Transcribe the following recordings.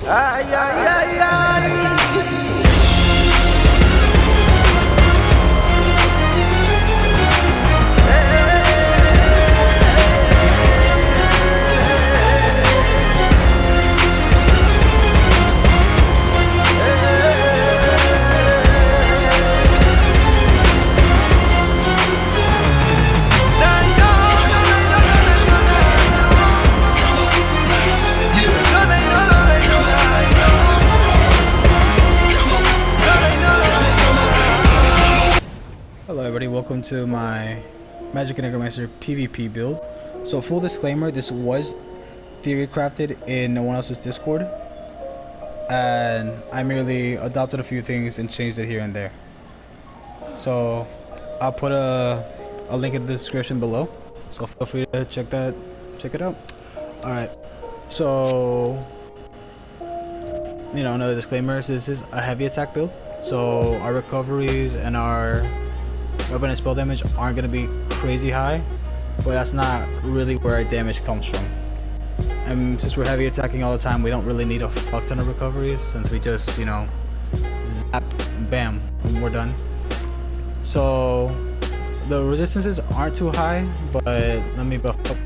Ay, ay, ay, ay. Hello everybody, welcome to my Magicka Necromancer PvP build. So full disclaimer, this was theory crafted in no one else's Discord, and I merely adopted a few things and changed it here and there. So I'll put a link in the description below, so feel free to check it out. Alright, so another disclaimer, this is a heavy attack build, so our recoveries and our weapon and spell damage aren't going to be crazy high, but that's not really where our damage comes from. And since we're heavy attacking all the time, we don't really need a fuck ton of recoveries, since we just, zap, bam, and we're done. So the resistances aren't too high, but let me buff up.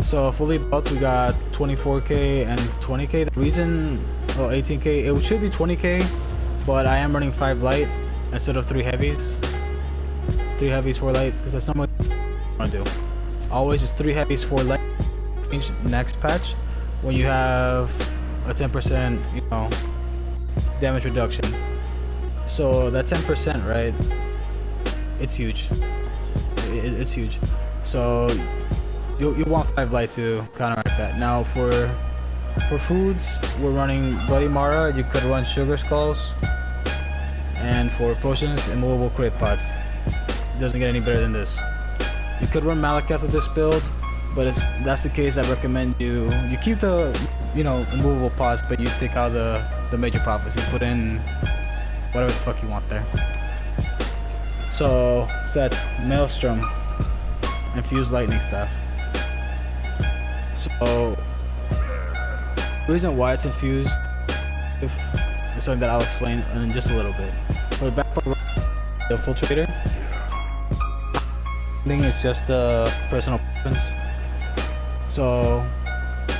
So fully buffed, we got 24k and 20k. The reason, well, 18k, it should be 20k, but I am running 5 light instead of 3 heavies. 3 heavies, 4 light, because that's not what I want to do. Always is 3 heavies, 4 light change next patch when you have a 10% damage reduction. So that 10%, right, it's huge. It's huge. So you want 5 light to counteract that. Now for foods, we're running Bloody Mara. You could run Sugar Skulls. And for potions, immovable crate pots. It doesn't get any better than this. You could run Magicka with this build, but if that's the case, I recommend you keep the immovable pots, but you take out the major profits. You put in whatever the fuck you want there. So sets Maelstrom, infused lightning staff. So the reason why it's infused is something that I'll explain in just a little bit. For the back part, the infiltrator, I think it's just a personal preference. So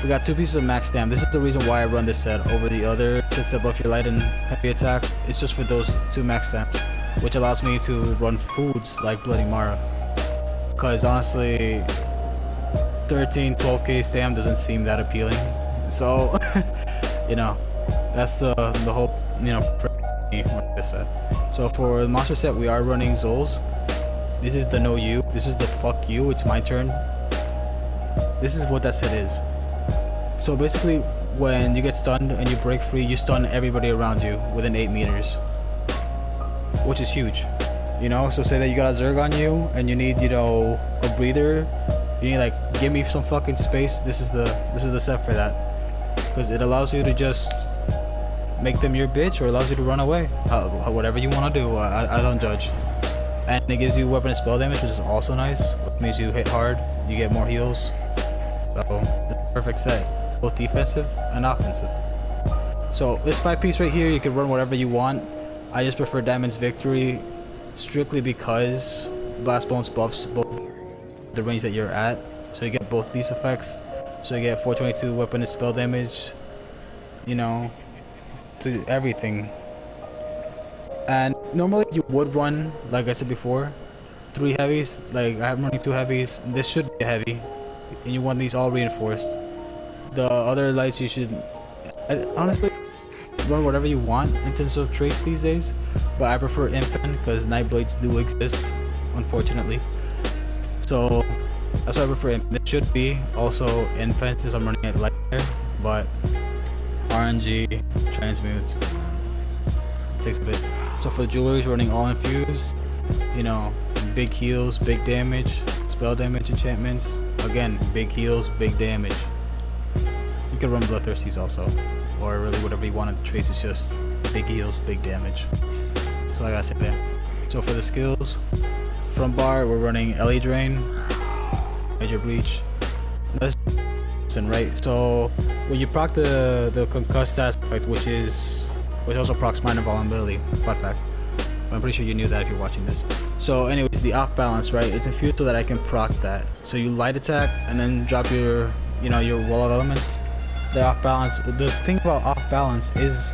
we got 2 pieces of max stam. This is the reason why I run this set over the other sets that buff your light and heavy attacks. It's just for those 2 max stam, which allows me to run foods like Bloody Mara. Because honestly, 12k stam doesn't seem that appealing. So that's the whole this set. So for the monster set, we are running Zols. This is the no you. This is the fuck you. It's my turn. This is what that set is. So basically, when you get stunned and you break free, you stun everybody around you within 8 meters, which is huge. So say that you got a Zerg on you and you need a breather. You need give me some fucking space. This is the set for that, because it allows you to just make them your bitch, or allows you to run away. Whatever you want to do, I don't judge. And it gives you weapon and spell damage, which is also nice. Which means you hit hard, you get more heals. So it's a perfect set, both defensive and offensive. So this 5-piece right here, you can run whatever you want. I just prefer Diamond's Victory strictly because Blast Bones buffs both the range that you're at, so you get both these effects. So you get 422 weapon and spell damage, to everything. And normally you would run, like I said before, 3 heavies. Like I'm running 2 heavies. This should be a heavy, and you want these all reinforced. The other lights you should honestly run whatever you want in terms of traits these days, but I prefer Infant because Nightblades do exist, unfortunately. So that's why I prefer Infant. It should be also Infant since I'm running it light there, but RNG transmutes takes a bit. So for the jewelries, running all infused, big heals, big damage, spell damage enchantments, again big heals, big damage. You could run bloodthirsties also, or really whatever you want in the traits. It's just big heals, big damage. So I gotta say that. So for the skills, front bar, we're running LE Drain, Major Breach. That's right. So when you proc the concussed status effect, which also procs minor vulnerability. Fun fact. I'm pretty sure you knew that if you're watching this. So anyways, the off balance, right? It's infused so that I can proc that. So you light attack and then drop your your wall of elements. The off balance. The thing about off balance is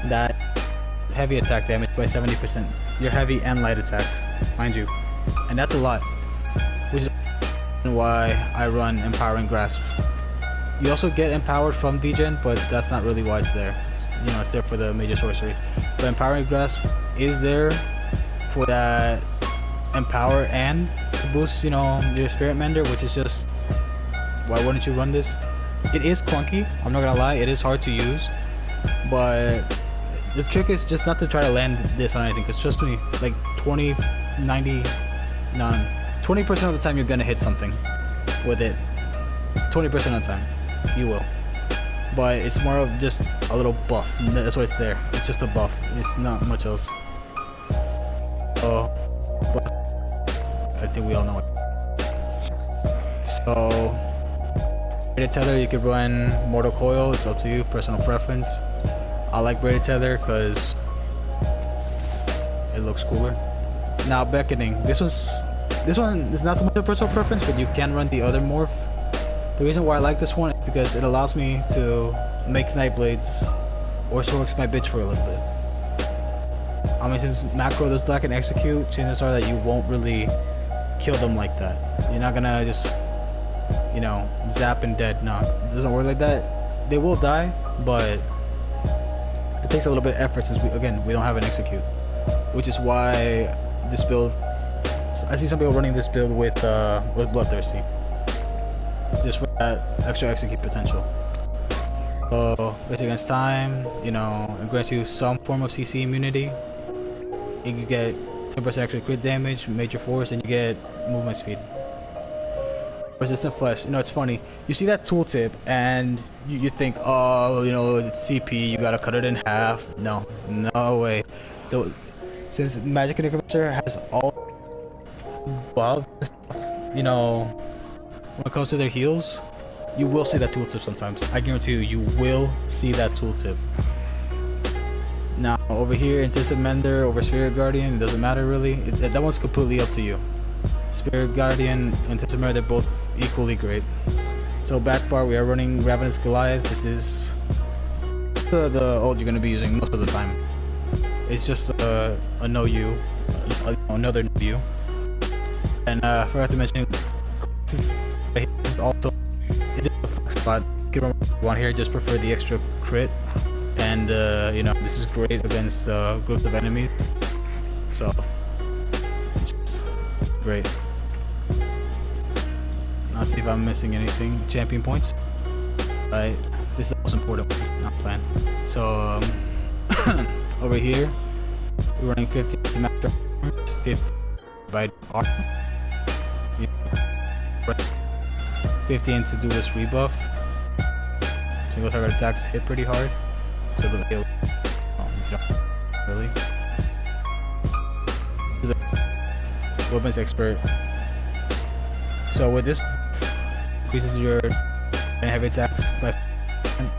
that heavy attack damage by 70%. Your heavy and light attacks, mind you, and that's a lot. Which is why I run Empowering Grasp. You also get empowered from degen, but that's not really why it's there. It's there for the major sorcery. But Empowering Grasp is there for that empower and to boost, your Spirit Mender, which is just, why wouldn't you run this? It is clunky, I'm not gonna lie, it is hard to use, but the trick is just not to try to land this on anything, because trust me, like 20% of the time you're gonna hit something with it. 20% of the time, you will. But it's more of just a little buff. That's why it's there. It's just a buff. It's not much else. So, I think we all know it. So, braided tether, you could run Mortal Coil. It's up to you, personal preference. I like braided tether because it looks cooler. Now beckoning. This one is not so much a personal preference, but you can run the other morph. The reason why I like this one is because it allows me to make Nightblades or Sorks my bitch for a little bit. I mean, since macro does lack and execute, chances are that you won't really kill them like that. You're not gonna just, zap and dead. No, it doesn't work like that. They will die, but it takes a little bit of effort since we don't have an execute. Which is why this build, I see some people running this build with Bloodthirsty. It's just for that extra execute potential. So, it's against time, it grants you some form of CC immunity. You get 10% extra crit damage, major force, and you get movement speed. Resistant flesh. It's funny. You see that tooltip, and you think, oh, it's CP, you gotta cut it in half. No way. Since Magicka Necromancer has all above stuff, when it comes to their heals, you will see that tooltip sometimes. I guarantee you will see that tooltip. Now, over here, Intensive Mender over Spirit Guardian, it doesn't matter really. That one's completely up to you. Spirit Guardian, Intensive Mender, they're both equally great. So back bar, we are running Ravenous Goliath. This is the ult you're going to be using most of the time. It's just a no-you, another no-you. And I forgot to mention, this is also, it is a flex spot. You can run one here, just prefer the extra crit. And this is great against groups of enemies. So, it's just great. Now see if I'm missing anything. Champion points. Right, this is the most important one, not plan. So, over here, we're running 50 to max 50 by R. 15 to do this rebuff. Single target attacks hit pretty hard. So the really. Weapons expert. So with this, increases your heavy attacks by 10%,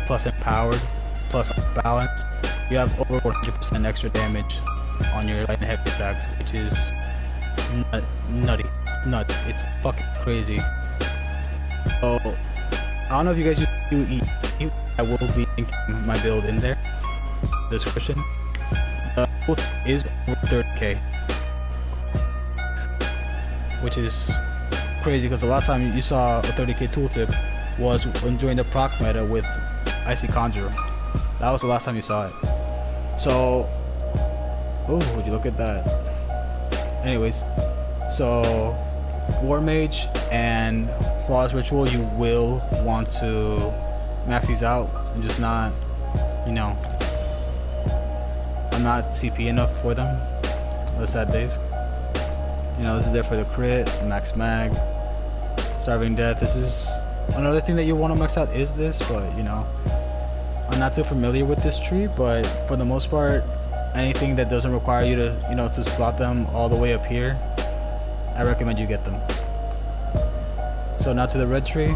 plus empowered, plus balance. You have over 100% extra damage on your light and heavy attacks, which is nutty. It's fucking crazy. So I don't know if you guys do eat. I will be linking my build in there. Description. The build is over 30k, which is crazy because the last time you saw a 30k tooltip was during the proc meta with Icy Conjurer. That was the last time you saw it. So, oh, would you look at that? Anyways, so War Mage and Flawless Ritual, you will want to max these out. I'm just not, I'm not CP enough for them. The sad days. This is there for the crit, max mag, starving death. This is another thing that you want to max out is this, but I'm not too familiar with this tree, but for the most part, anything that doesn't require you to, to slot them all the way up here, I recommend you get them. So now to the red tree.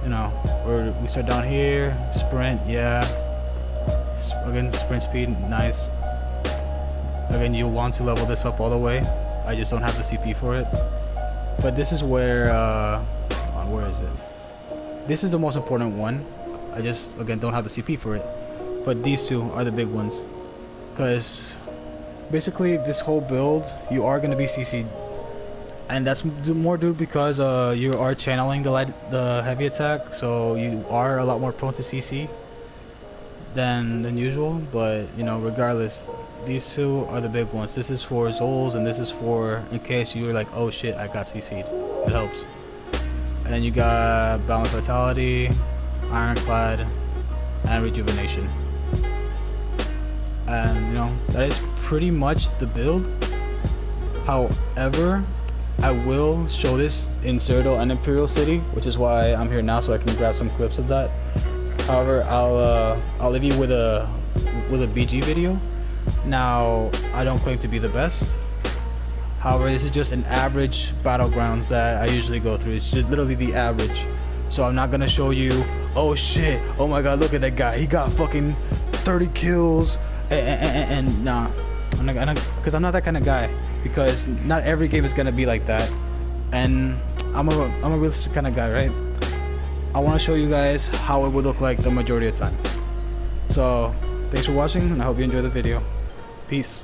you know, we start down here, sprint, yeah. Again, sprint speed, nice. Again, you'll want to level this up all the way. I just don't have the CP for it. But this is where, where is it? This is the most important one. I just, again, don't have the CP for it. But these two are the big ones. Because basically this whole build, you are going to be CC'd. And that's more due because you are channeling the heavy attack. So you are a lot more prone to CC than usual. But, you know, regardless, these two are the big ones. This is for Zols, and this is for in case you're like, oh shit, I got CC'd. It helps. And then you got Balance Vitality, Ironclad, and Rejuvenation. And you know, that is pretty much the build. However, I will show this in Cyrodiil and Imperial City, which is why I'm here now, so I can grab some clips of that. However, I'll leave you with a BG video. Now, I don't claim to be the best. However, this is just an average battlegrounds that I usually go through. It's just literally the average. So I'm not gonna show you, oh shit, oh my god, look at that guy. He got fucking 30 kills. And nah, because I'm not that kind of guy. Because not every game is gonna be like that. And I'm a realistic kind of guy, right? I want to show you guys how it would look like the majority of the time. So, thanks for watching, and I hope you enjoyed the video. Peace.